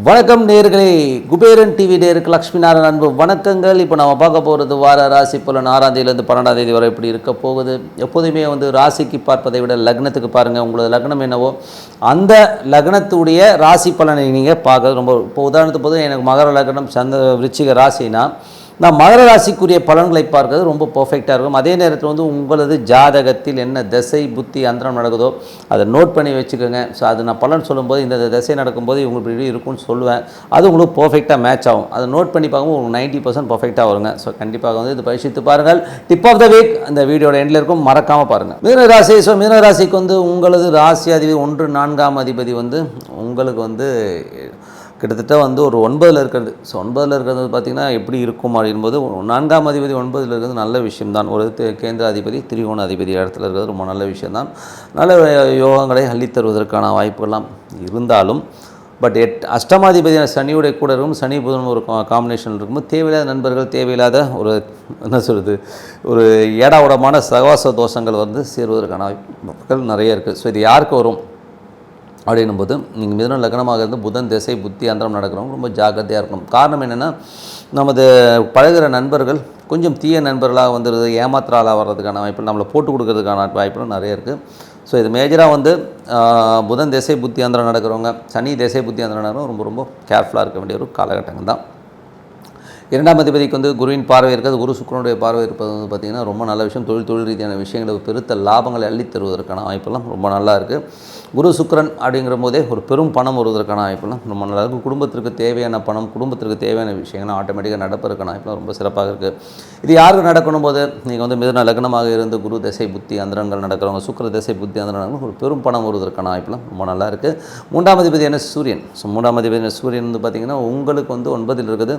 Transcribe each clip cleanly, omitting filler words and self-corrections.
வணக்கம் நேயர்களே, குபேரன் டிவி நேயருக்கு லக்ஷ்மி நாராயண அன்பு வணக்கங்கள். இப்போ நம்ம பார்க்க போகிறது வார ராசி பலன் 6ஆம் தேதியிலேருந்து 12ஆம் தேதி வரை எப்படி இருக்க போகுது. எப்போதுமே ராசிக்கு பார்ப்பதை விட லக்னத்துக்கு பாருங்கள். உங்களது லக்னம் என்னவோ அந்த லக்னத்துடைய ராசி பலனை நீங்கள் பார்க்க ரொம்ப. இப்போ உதாரணத்துக்கு போது எனக்கு மகர லக்னம் விருச்சிக ராசினா நான் மகர ராசிக்குரிய பலன்களை பார்க்கறது ரொம்ப பர்ஃபெக்டாக இருக்கும். அதே நேரத்தில் உங்களது ஜாதகத்தில் என்ன திசை புத்தி அந்தரம் நடக்குதோ அதை நோட் பண்ணி வச்சுக்கோங்க. ஸோ அது நான் பலன் சொல்லும்போது இந்த திசை நடக்கும்போது இவங்களுக்கு இப்படி இருக்கும்னு சொல்லுவேன். அது உங்களுக்கு பர்ஃபெக்டாக மேட்ச் ஆகும். அதை நோட் பண்ணி பார்க்கும்போது உங்களுக்கு 90% பர்ஃபெக்டாக வருங்க. ஸோ கண்டிப்பாக இது பரிசீலித்து பாருங்கள். டிப் ஆஃப் த வீக் அந்த வீடியோட எண்டில் இருக்கும், மறக்காமல் பாருங்கள். மீனராசி. ஸோ மீனராசிக்கு உங்களது ராசி அதிபதி 1 4ஆம் அதிபதி உங்களுக்கு கிட்டத்தட்ட ஒரு 9ல் இருக்கிறது. ஸோ 9ல் இருக்கிறது பார்த்திங்கன்னா எப்படி இருக்கும் அப்படின்போது 4ஆம் அதிபதி 9ல் இருக்கிறது நல்ல விஷயம்தான். ஒரு கேந்திர அதிபதி திரிகோண அதிபதி இடத்துல இருக்கிறது ரொம்ப நல்ல விஷயம்தான். நல்ல யோகங்களை அள்ளித்தருவதற்கான வாய்ப்புகள்லாம் இருந்தாலும் பட் அஷ்டமாதிபதியான சனியுடைய கூட இருக்கும். சனி புதன் ஒரு காம்பினேஷன் இருக்கும்போது தேவையில்லாத நண்பர்கள், தேவையில்லாத ஒரு ஏடாவுடமான சகவாச தோஷங்கள் சேருவதற்கான வாய்ப்புகள் நிறைய இருக்குது. ஸோ இது யாருக்கு வரும் அப்படின்னும்போது நீங்கள் மிதுன லக்னமாக இருந்து புதன் திசை புத்தி அந்தரம் நடக்கிறவங்க ரொம்ப ஜாக்கிரதையாக இருக்கணும். காரணம் என்னென்னா, நமது பழகிற நண்பர்கள் கொஞ்சம் தீய நண்பர்களாக வந்துடுது, ஏமாத்திராலாக வர்றதுக்கான வாய்ப்பு, நம்மளை போட்டு கொடுக்கறதுக்கான வாய்ப்புகள் நிறைய இருக்குது. ஸோ இது மேஜராக புதன் திசை புத்தி அந்தரம் நடக்கிறவங்க, சனி திசை புத்தி அந்தரம் நடக்கிறவங்க ரொம்ப ரொம்ப கேர்ஃபுல்லாக இருக்க வேண்டிய ஒரு காலகட்டங்கள் தான். 2ஆம் அதிபதிக்கு குருவின் பார்வை இருக்கிறது, குரு சுக்கிரனுடைய பார்வை இருப்பது பார்த்திங்கன்னா ரொம்ப நல்ல விஷயம். தொழில் ரீதியான விஷயங்களுக்கு பெருத்த லாபங்களை அள்ளித் தருவதற்கான வாய்ப்பெல்லாம் ரொம்ப நல்லா இருக்குது. குரு சுக்கிரன் அப்படிங்கிற போதே ஒரு பெரும் பணம் வருவதற்கான வாய்ப்பெல்லாம் ரொம்ப நல்லா இருக்குது. குடும்பத்திற்கு தேவையான பணம், குடும்பத்திற்கு தேவையான விஷயங்கள்லாம் ஆட்டோமேட்டிக்காக நடப்பதற்கான வாய்ப்பெல்லாம் ரொம்ப சிறப்பாக இருக்குது. இது யாருக்கு நடக்கணும் போது நீங்கள் மிதுன லக்னமாக இருந்து குரு திசை புத்தி அந்தரங்கள் நடக்கிறவங்க, சுக்கிர திசை புத்தி அந்தரங்கள் ஒரு பெரும் பணம் வருவதற்கான வாய்ப்பெல்லாம் ரொம்ப நல்லா இருக்குது. 3ஆம் அதிபதியான சூரியன். ஸோ 3ஆம் அதிபதியான சூரியன் பார்த்திங்கன்னா உங்களுக்கு 9ல் இருக்குது.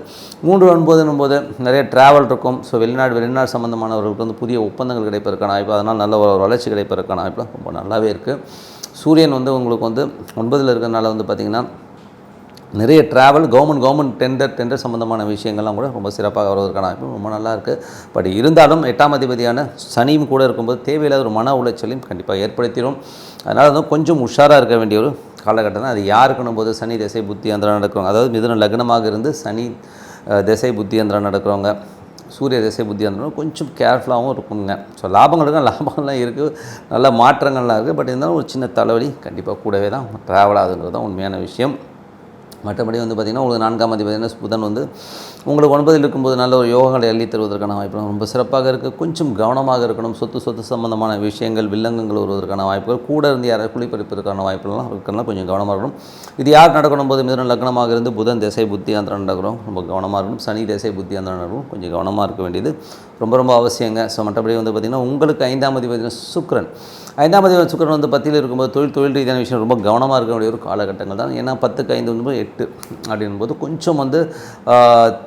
3 9 நிறைய ட்ராவல் இருக்கும். ஸோ வெளிநாடு சம்மந்தமானவர்களுக்கு புதிய ஒப்பந்தங்கள் கிடைப்பதற்கான வாய்ப்பு, அதனால் நல்ல ஒரு வளர்ச்சி கிடைப்பதற்கான வாய்ப்புலாம் ரொம்ப நல்லாவே இருக்குது. சூரியன் உங்களுக்கு 9ல் இருக்கிறதுனால பார்த்திங்கன்னா நிறைய ட்ராவல், கவர்மெண்ட் டெண்டர் சம்மந்தமான விஷயங்கள்லாம் கூட ரொம்ப சிறப்பாக வருவதற்கான வாய்ப்பு ரொம்ப நல்லா இருக்குது. பட் இருந்தாலும் 8ஆம் அதிபதியான சனியும் கூட இருக்கும்போது தேவையில்லாத ஒரு மன உளைச்சலையும் கண்டிப்பாக ஏற்படுத்திடும். அதனால் கொஞ்சம் உஷாராக இருக்க வேண்டிய ஒரு காலகட்டம் தான். அது யாருக்குன்னும் போது சனி திசை புத்தி அந்தரம் நடக்கிறவங்க, அதாவது மிதுன லக்னமாக இருந்து சனி திசை புத்தி அந்தரம் நடக்கிறவங்க, சூரிய திசை புத்தி அந்தரம் கொஞ்சம் கேர்ஃபுல்லாகவும் இருக்குங்க. ஸோ லாபங்கள்லாம் இருக்குது, நல்ல மாற்றங்கள்லாம் இருக்குது. பட் இருந்தாலும் ஒரு சின்ன தலைவலி கண்டிப்பாக கூடவே தான் ட்ராவல் ஆகுதுங்கிறது தான் உண்மையான விஷயம். மற்றபடி பார்த்திங்கன்னா உங்களுக்கு 4ஆம் அதிபதியான புதன் உங்களுக்கு 9ல் இருக்கும்போது நல்ல ஒரு யோகங்களை அள்ளி தருவதற்கான வாய்ப்பு ரொம்ப சிறப்பாக இருக்குது. கொஞ்சம் கவனமாக இருக்கணும். சொத்து சம்பந்தமான விஷயங்கள், வில்லங்கங்கள் வருவதற்கான வாய்ப்புகள், கூட இருந்து யாராவது குளிப்பறிப்பதற்கான வாய்ப்புகள்லாம் இருக்கிறதுனால கொஞ்சம் கவனமாக இருக்கணும். இது யார் நடக்கணும் போது மிதுன லக்னமாக இருந்து புதன் திசை புத்தி அந்தரம் நடக்கிறோம் ரொம்ப கவனமாக இருக்கணும். சனி திசை புத்தி அந்தரம் நடக்கும் கொஞ்சம் கவனமாக இருக்க வேண்டியது ரொம்ப ரொம்ப அவசியங்க. ஸோ மற்றபடி பார்த்திங்கன்னா உங்களுக்கு 5ஆம் அதிபதி சுக்கிரன். 5ஆம் அதிபதி சுக்கிரன் 10ல் இருக்கும்போது தொழில் ரீதியான விஷயம் ரொம்ப கவனமாக இருக்க வேண்டிய ஒரு காலகட்டங்கள் தான். ஏன்னா 10க்கு 5 8 அப்படின்போது கொஞ்சம்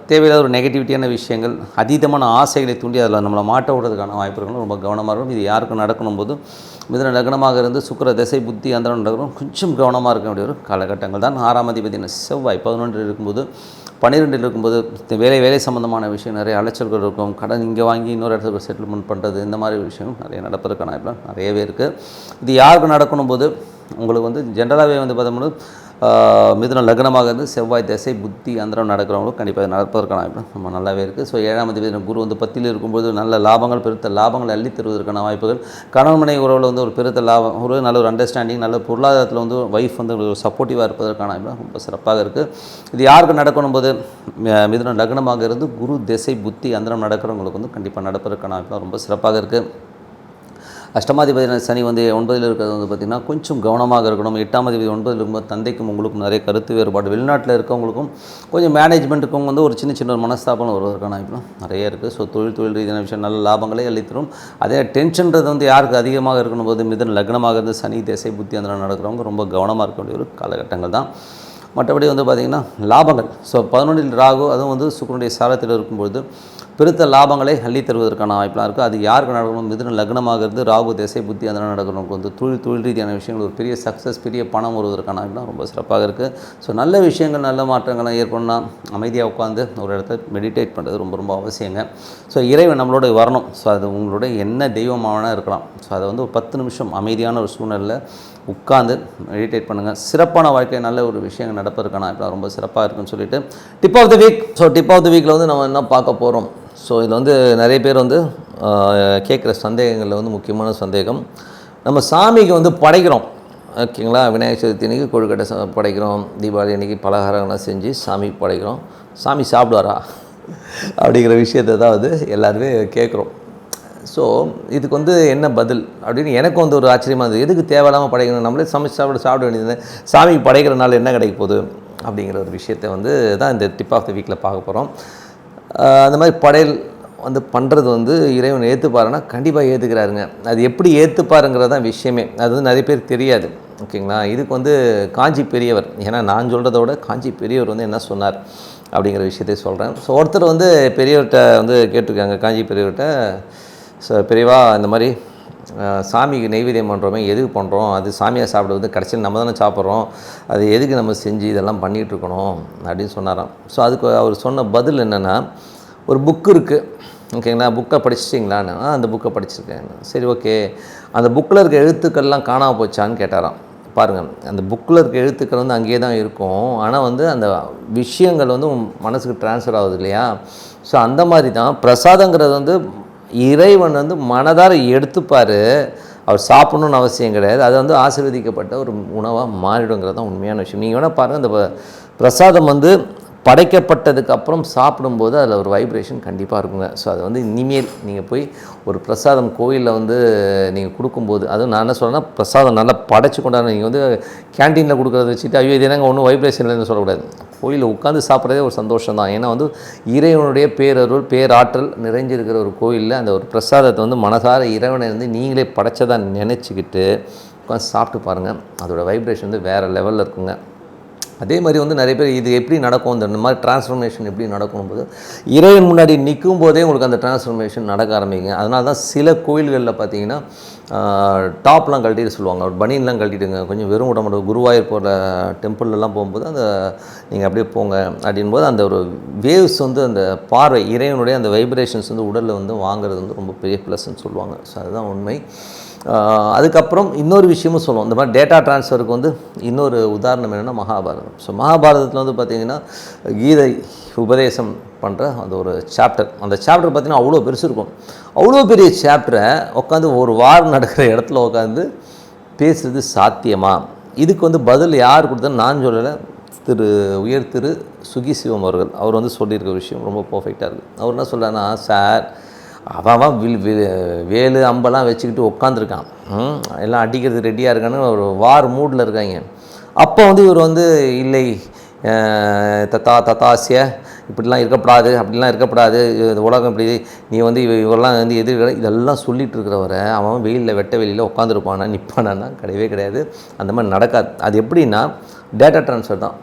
தேவையில்லாத ஒரு நெகட்டிவிட்டியான விஷயங்கள், அதீதமான ஆசைகளை தூண்டி அதில் நம்மளை மாட்ட விடுறதுக்கான வாய்ப்புகளும் ரொம்ப கவனமாக இருக்கும். இது யாருக்கு நடக்கணும் போது மிதுன லக்னமாக இருந்து சுக்கிர திசை புத்தி அந்தரம் நடக்கிறோம் கொஞ்சம் கவனமாக இருக்க வேண்டிய ஒரு காலகட்டங்கள் தான். 6ஆம் அதிபதியான செவ்வாய் 11ல் இருக்கும்போது 12ல் இருக்கும்போது வேலை சம்மந்தமான விஷயம் நிறைய அலைச்சல்கள் இருக்கும். கடன் இங்கே வாங்கி இன்னொரு இடத்துக்கு செட்டில்மெண்ட் பண்ணுறது, இந்த மாதிரி விஷயம் நிறைய நடப்பதற்கான வாய்ப்புலாம் நிறையவே இருக்குது. இது யாருக்கு நடக்கணும் போது உங்களுக்கு ஜென்ரலாகவே பார்த்தோம்னா மிதுன லக்னமாக இருந்து செவ்வாய் திசை புத்தி அந்தரம் நடக்கிறவங்களும் கண்டிப்பாக நடப்பதற்கான வாய்ப்பு ரொம்ப நல்லாவே இருக்குது. ஸோ 7ஆம் அதிபதி குரு 10ல் இருக்கும்போது நல்ல லாபங்கள், பெருத்த லாபங்கள் அள்ளி தருவதற்கான வாய்ப்புகள், கணவன் மனைவி உறவில் ஒரு பெருத்த லாபம், ஒரு நல்ல ஒரு அண்டர்ஸ்டாண்டிங், நல்ல பொருளாதாரத்தில் வைஃப் ஒரு சப்போர்ட்டிவாக இருப்பதற்கான வாய்ப்பு ரொம்ப சிறப்பாக இருக்குது. இது யாருக்கு நடக்கணும் போது மிதுன லக்னமாக இருந்து குரு திசை புத்தி அந்தரம் நடக்கிறவங்களுக்கு கண்டிப்பாக நடப்பதற்கான வாய்ப்பு ரொம்ப சிறப்பாக இருக்குது. அஷ்டமாதிபதி சனி 9ல் இருக்கிறது பார்த்திங்கன்னா கொஞ்சம் கவனமாக இருக்கணும். 8ஆம் அதிபதி 9ல் இருக்கும்போது தந்தைக்கும் உங்களுக்கும் நிறைய கருத்து வேறுபாடு, வெளிநாட்டில் இருக்கவங்களுக்கும் கொஞ்சம் மேனேஜ்மெண்ட்டுக்கும் ஒரு சின்ன ஒரு மனஸ்தாபம் வருவதற்கான வாய்ப்புலாம் நிறைய இருக்குது. ஸோ தொழில் ரீதியான விஷயம் நல்ல லாபங்களே அளித்தரும். அதே டென்ஷன்றது யாருக்கு அதிகமாக இருக்கணும் போது மிதுன லக்னமாக இருந்து சனி திசை புத்தி அந்தரம் நடக்கிறவங்க ரொம்ப கவனமாக இருக்க வேண்டிய ஒரு காலகட்டங்கள் தான். மற்றபடி பார்த்திங்கன்னா லாபங்கள். ஸோ 11ல் ராகு, அதுவும் சுக்கிரனுடைய சாரத்தில் இருக்கும்பொழுது பெருத்த லாபங்களை அள்ளி தருவதற்கான வாய்ப்பெலாம் இருக்குது. அது யாருக்கு நடக்கணும்? மிதுன லக்னமாக இருந்து ராகு திசை புத்தி அதனால் நடக்கணும். வந்து தொழில் ரீதியான விஷயங்கள் ஒரு பெரிய சக்ஸஸ், பெரிய பணம் வருவதற்கான வாய்ப்புலாம் ரொம்ப சிறப்பாக இருக்குது. ஸோ நல்ல விஷயங்கள், நல்ல மாற்றங்கள்லாம் ஏற்படணும்னா அமைதியாக உட்காந்து ஒரு இடத்த மெடிடேட் பண்ணுறது ரொம்ப ரொம்ப அவசியங்க. ஸோ இறைவன் நம்மளோட வரணும். ஸோ அது உங்களோட என்ன தெய்வமானா இருக்கலாம். ஸோ அதை வந்து ஒரு 10 நிமிஷம் அமைதியான ஒரு சூழ்நிலையில் உட்காந்து மெடிடேட் பண்ணுங்கள். சிறப்பான வாழ்க்கை, நல்ல ஒரு விஷயங்கள் நடப்பதற்கான இப்போ ரொம்ப சிறப்பாக இருக்குன்னு சொல்லிட்டு tip of the week. So tip of the வீக்கில் வந்து நம்ம என்ன பார்க்க போகிறோம்? ஸோ இதில் வந்து நிறைய பேர் வந்து கேட்குற சந்தேகங்களில் வந்து முக்கியமான சந்தேகம், நம்ம சாமிக்கு வந்து படைக்கிறோம் ஓகேங்களா, விநாயகர் சதுர்த்தி அன்றைக்கி கொழுக்கட்டை படைக்கிறோம், தீபாவளி அன்றைக்கி பலகாரங்கள்லாம் செஞ்சு சாமிக்கு படைக்கிறோம், சாமி சாப்பிடுவாரா அப்படிங்கிற விஷயத்தை தான் வந்து எல்லாருமே கேட்குறோம். ஸோ இதுக்கு வந்து என்ன பதில் அப்படின்னு எனக்கு வந்து ஒரு ஆச்சரியமாக இருந்தது. எதுக்கு தேவையில்லாமல் படைக்கணும்? நம்மளே சமைச்சு சாப்பிட வேண்டியது, சாமிக்கு படைக்கிறனால என்ன கிடைக்க போகுது அப்படிங்கிற ஒரு விஷயத்தை வந்து தான் இந்த டிப் ஆஃப் த வீக்கில் பார்க்க போகிறோம். அந்த மாதிரி படையல் வந்து பண்ணுறது வந்து இறைவன் ஏற்றுப்பாருன்னா கண்டிப்பாக ஏற்றுக்கிறாருங்க. அது எப்படி ஏற்றுப்பாருங்கிறது தான் விஷயமே. அது வந்து நிறைய பேர் தெரியாது ஓகேங்களா. இதுக்கு வந்து காஞ்சி பெரியவர், ஏன்னா நான் சொல்கிறத விட காஞ்சி பெரியவர் வந்து என்ன சொன்னார் அப்படிங்கிற விஷயத்தை சொல்கிறேன். ஸோ ஒருத்தர் வந்து பெரியவர்கிட்ட வந்து கேட்டிருக்காங்க, காஞ்சி பெரியவர்கிட்ட, ஸோ பெரியவா இந்த மாதிரி சாமிக்கு நெய்வேத்தியம் பண்ணுறோமே எதுக்கு பண்ணுறோம்? அது சாமியாக சாப்பிடுவது கடைசியில் நம்ம தானே சாப்பிட்றோம், அது எதுக்கு நம்ம செஞ்சு இதெல்லாம் பண்ணிகிட்ருக்கணும் அப்படின்னு சொன்னாராம். ஸோ அதுக்கு அவர் சொன்ன பதில் என்னென்னா, ஒரு புக்கு இருக்குது ஓகேங்களா, புக்கை படிச்சிட்டிங்களான்னு. அந்த புக்கை படிச்சிருக்கேன். சரி ஓகே, அந்த புக்கில் இருக்க எழுத்துக்கள்லாம் காணாமல் போச்சான்னு கேட்டாராம். பாருங்கள், அந்த புக்கில் இருக்க எழுத்துக்கள் வந்து அங்கேயே தான் இருக்கும், ஆனால் வந்து அந்த விஷயங்கள் வந்து மனசுக்கு ட்ரான்ஸ்ஃபர் ஆகுது இல்லையா. ஸோ அந்த மாதிரி தான் பிரசாதங்கிறது வந்து இறைவன் வந்து மனதார எடுத்துப்பார், அவர் சாப்பிடணுன்னு அவசியம் கிடையாது. அது வந்து ஆசீர்வதிக்கப்பட்ட ஒரு உணவாக மாறிடுங்கிறது தான் உண்மையான விஷயம். நீங்கள் வேணால் பாருங்கள், இந்த பிரசாதம் வந்து படைக்கப்பட்டதுக்கு அப்புறம் சாப்பிடும்போது அதில் ஒரு வைப்ரேஷன் கண்டிப்பாக இருக்குங்க. ஸோ அது வந்து இனிமேல் நீங்கள் போய் ஒரு பிரசாதம் கோயிலில் வந்து நீங்கள் கொடுக்கும்போது, அதுவும் நான் என்ன சொல்கிறேன்னா, பிரசாதம் நல்லா படைச்சு கொண்டாட, நீங்கள் வந்து கேன்டீனில் கொடுக்குறத வச்சுட்டு ஐயோ இது என்னங்க ஒன்றும் வைப்ரேஷன் இல்லைன்னு சொல்லக்கூடாது. கோயிலில் உட்காந்து சாப்பிட்றதே ஒரு சந்தோஷம் தான். ஏன்னா வந்து இறைவனுடைய பேரருள் பேராற்றல் நிறைஞ்சிருக்கிற ஒரு கோயிலில் அந்த ஒரு பிரசாதத்தை வந்து மனசார இறைவனை வந்து நீங்களே படைச்சதாக நினச்சிக்கிட்டு உட்காந்து சாப்பிட்டு பாருங்கள், அதோடய வைப்ரேஷன் வந்து வேறு லெவலில் இருக்குங்க. அதே மாதிரி வந்து நிறைய பேர் இது எப்படி நடக்கும், இந்த மாதிரி டிரான்ஸ்ஃபர்மேஷன் எப்படி நடக்கும் போது இறைவன் முன்னாடி நிற்கும் போதே உங்களுக்கு அந்த டிரான்ஸ்ஃபர்மேஷன் நடக்க ஆரம்பிங்க. அதனால தான் சில கோயில்களில் பார்த்தீங்கன்னா டாப்லாம் கழட்டிட்டு சொல்லுவாங்க, ஒரு பனியன்லாம் கழட்டிடுங்க, கொஞ்சம் வெறும் உடம்பு. குருவாயூர் போகிற டெம்பிள்லாம் போகும்போது அந்த நீங்கள் அப்படியே போங்க அப்படின்போது அந்த ஒரு வேவ்ஸ் வந்து அந்த பார்வை இறைவனுடைய அந்த வைப்ரேஷன்ஸ் வந்து உடலில் வந்து வாங்குறது வந்து ரொம்ப பெரிய ப்ளஸ்ன்னு சொல்லுவாங்க. ஸோ அதுதான் உண்மை. அதுக்கப்புறம் இன்னொரு விஷயமும் சொல்லுவோம், இந்த மாதிரி டேட்டா ட்ரான்ஸ்ஃபருக்கு வந்து இன்னொரு உதாரணம் என்னென்னா மகாபாரதம். ஸோ மகாபாரதத்தில் வந்து பார்த்திங்கன்னா கீதை உபதேசம் பண்ணுற அந்த ஒரு சாப்டர், அந்த சாப்டர் பார்த்திங்கன்னா அவ்வளோ பெருசு இருக்கும். அவ்வளோ பெரிய சாப்டரை உட்காந்து ஒரு வாரம் நடக்கிற இடத்துல உட்காந்து பேசுகிறது சாத்தியமா? இதுக்கு வந்து பதில் யார் கொடுத்தா நான் சொல்லலை, உயர் திரு சுகி சிவம் அவர்கள். அவர் வந்து சொல்லியிருக்க விஷயம் ரொம்ப பர்ஃபெக்டாக இருக்குது. அவர் என்ன சொல்கிறாருன்னா, சார் அவன் வேலு அம்பெல்லாம் வச்சுக்கிட்டு உட்காந்துருக்கான், எல்லாம் அடிக்கிறது ரெடியாக இருக்கான்னு ஒரு வார் மூடில் இருக்காங்க. அப்போ வந்து இவர் வந்து இல்லை தத்தாசிய இப்படிலாம் இருக்கக்கூடாது, அப்படிலாம் இருக்கக்கூடாது, உலகம் இப்படி நீ வந்து இவரெல்லாம் வந்து எதிர்க்க இதெல்லாம் சொல்லிகிட்டு இருக்கிறவரை அவன் வெயிலில் வெட்ட வெளியில் உட்காந்துருப்பானா நிற்பானா? கிடையவே கிடையாது. அந்த மாதிரி நடக்காது. அது எப்படின்னா டேட்டா ட்ரான்ஸ்ஃபர் தான்.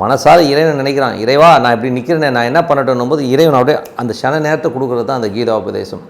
மனசார இறைவன் நினைக்கிறான், இறைவா நான் இப்படி நிற்கிறேன், நான் என்ன பண்ணட்டும் போது இறைவன் அப்படியே அந்த க்ஷண நேரத்தை கொடுக்குறது தான் அந்த கீதோபதேசம்.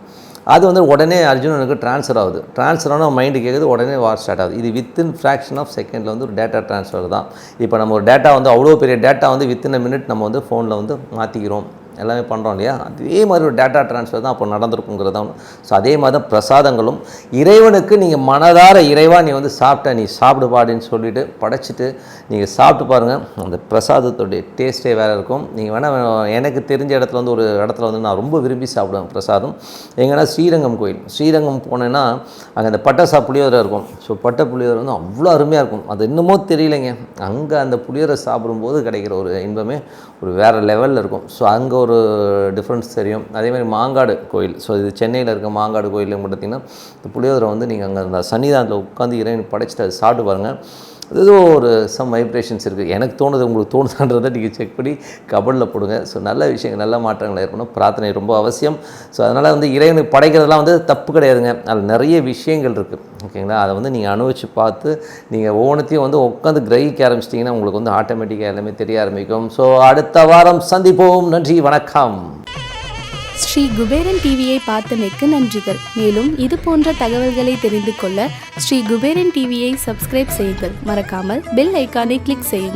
அது வந்து உடனே அர்ஜுனனுக்கு ட்ரான்ஸ்ஃபர் ஆகுது. ட்ரான்ஸ்ஃபர் ஆனால் மைண்டு கேட்குது, உடனே வார் ஸ்டார்ட் ஆகுது. இது வித்தின் ஃப்ராக்ஷன் ஆஃப் செகண்டில் வந்து ஒரு டேட்டா ட்ரான்ஸ்ஃபர் தான். இப்போ நம்ம ஒரு டேட்டா வந்து அவ்வளோ பெரிய டேட்டா வந்து வித்தின் மினிட் நம்ம வந்து ஃபோனில் வந்து மாற்றிக்கிறோம், எல்லாமே பண்ணுறோம் இல்லையா. அதே மாதிரி ஒரு டேட்டா ட்ரான்ஸ்ஃபர் தான் அப்போ நடந்திருக்குங்கிறதா. ஸோ அதே மாதிரி தான் பிரசாதங்களும் இறைவனுக்கு நீங்கள் மனதார இறைவா நீ வந்து சாப்பிட்ட, நீ சாப்பிடு பாடுன்னு சொல்லிவிட்டு படைச்சிட்டு நீங்கள் சாப்பிட்டு பாருங்கள், அந்த பிரசாதத்துடைய டேஸ்ட்டே வேறு இருக்கும். நீங்கள் வேணால் எனக்கு தெரிஞ்ச இடத்துல வந்து ஒரு இடத்துல வந்து நான் ரொம்ப விரும்பி சாப்பிடுவேன் பிரசாதம். எங்கன்னா ஸ்ரீரங்கம் கோயில், ஸ்ரீரங்கம் போனேன்னா அங்கே அந்த பட்டை புளியோதரை இருக்கும். ஸோ பட்டை புளியோதரை வந்து அவ்வளோ அருமையாக இருக்கும். அது இன்னமும் தெரியலைங்க, அங்கே அந்த புளியோதரை சாப்பிடும்போது கிடைக்கிற ஒரு இன்பமே ஒரு வேறு லெவலில் இருக்கும். ஸோ அங்கே ஒரு டிஃப்ரென்ஸ் தெரியும். அதேமாதிரி மாங்காடு கோயில், ஸோ இது சென்னையில் இருக்க மாங்காடு கோயிலும் பார்த்திங்கன்னா இந்த புளியோதரை வந்து நீங்கள் அங்கே அந்த சன்னிதானத்தில் உட்காந்து இறைவன் படைச்சிட்டு அதை சாப்பிட்டு பாருங்கள், ஏதோ ஒரு சம் வைப்ரேஷன்ஸ் இருக்குது. எனக்கு தோணுது, உங்களுக்கு தோணுதான்றதை நீங்கள் செக் பண்ணி கபடில் போடுங்க. ஸோ நல்ல விஷயங்கள், நல்ல மாற்றங்கள் ஏற்படணும். பிரார்த்தனை ரொம்ப அவசியம். ஸோ அதனால் வந்து இறைவனுக்கு படைக்கிறதுலாம் வந்து தப்பு கிடையாதுங்க. அதில் நிறைய விஷயங்கள் இருக்குது ஓகேங்களா. அதை வந்து நீங்கள் அனுபவித்து பார்த்து நீங்கள் ஒவ்வொன்றத்தையும் வந்து உட்காந்து கிரகிக்க ஆரம்பிச்சிட்டிங்கன்னா உங்களுக்கு வந்து ஆட்டோமேட்டிக்காக எல்லாமே தெரிய ஆரம்பிக்கும். ஸோ அடுத்த வாரம் சந்திப்போம். நன்றி, வணக்கம். ஸ்ரீ குபேரன் டிவியை பார்த்தமைக்கு நன்றிகள். மேலும் இது போன்ற தகவல்களை தெரிந்து கொள்ள ஸ்ரீ குபேரன் டிவியை சப்ஸ்கிரைப் செய்யுங்கள். மறக்காமல் பெல் ஐக்கானை கிளிக் செய்யுங்கள்.